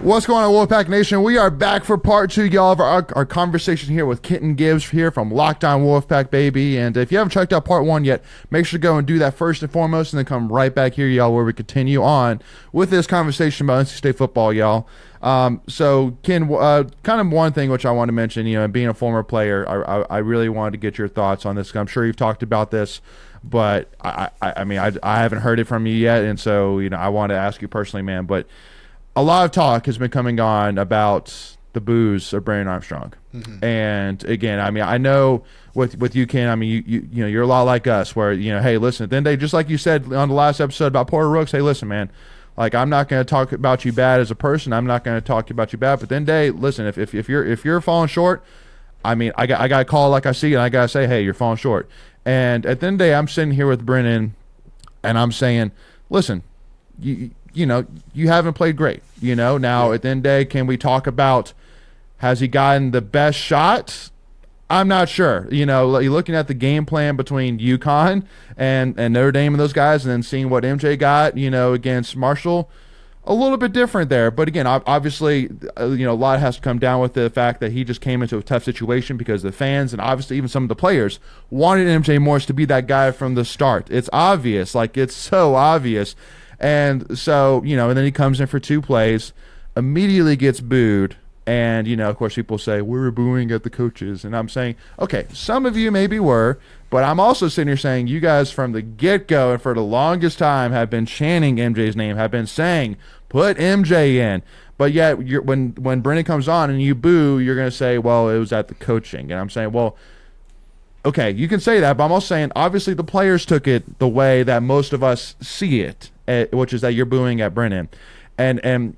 What's going on, Wolfpack Nation? We are back for part 2, y'all, of our conversation here with Kenton GIbbs here from Locked On Wolfpack, baby. And if you haven't checked out part 1 yet, make sure to go and do that first and foremost, and then come right back here, y'all, where we continue on with this conversation about NC State football, y'all. So, Ken, kind of one thing which I want to mention, being a former player, I really wanted to get your thoughts on this. I'm sure you've talked about this, but I mean, I haven't heard it from you yet, and so, I want to ask you personally, man, but a lot of talk has been coming on about the Boos Brennan Armstrong. Mm-hmm. And again, I mean, I know with you, Ken, I mean, you're a lot like us where, hey, listen, then they, just like you said on the last episode about Porter Rooks, hey, listen, man, like, I'm not going to talk about you bad as a person. I'm not going to talk about you bad. But then, listen, if you're falling short, I mean, I got to call like I see, and I got to say, hey, you're falling short. And at the end of the day, I'm sitting here with Brennan, and I'm saying, listen, you haven't played great. Now at the end of the day, can we talk about, has he gotten the best shot? I'm not sure. You're looking at the game plan between UConn and Notre Dame and those guys, and then seeing what MJ got, against Marshall, a little bit different there. But again, obviously, a lot has to come down with the fact that he just came into a tough situation because the fans and obviously even some of the players wanted MJ Morris to be that guy from the start. It's obvious. Like, it's so obvious. And so, and then he comes in for 2 plays, immediately gets booed. And, of course, people say, we're booing at the coaches. And I'm saying, okay, some of you maybe were, but I'm also sitting here saying you guys from the get-go and for the longest time have been chanting MJ's name, have been saying, put MJ in. But yet, when Brennan comes on and you boo, you're going to say, well, it was at the coaching. And I'm saying, well, okay, you can say that, but I'm also saying, obviously, the players took it the way that most of us see it, which is that you're booing at Brennan. And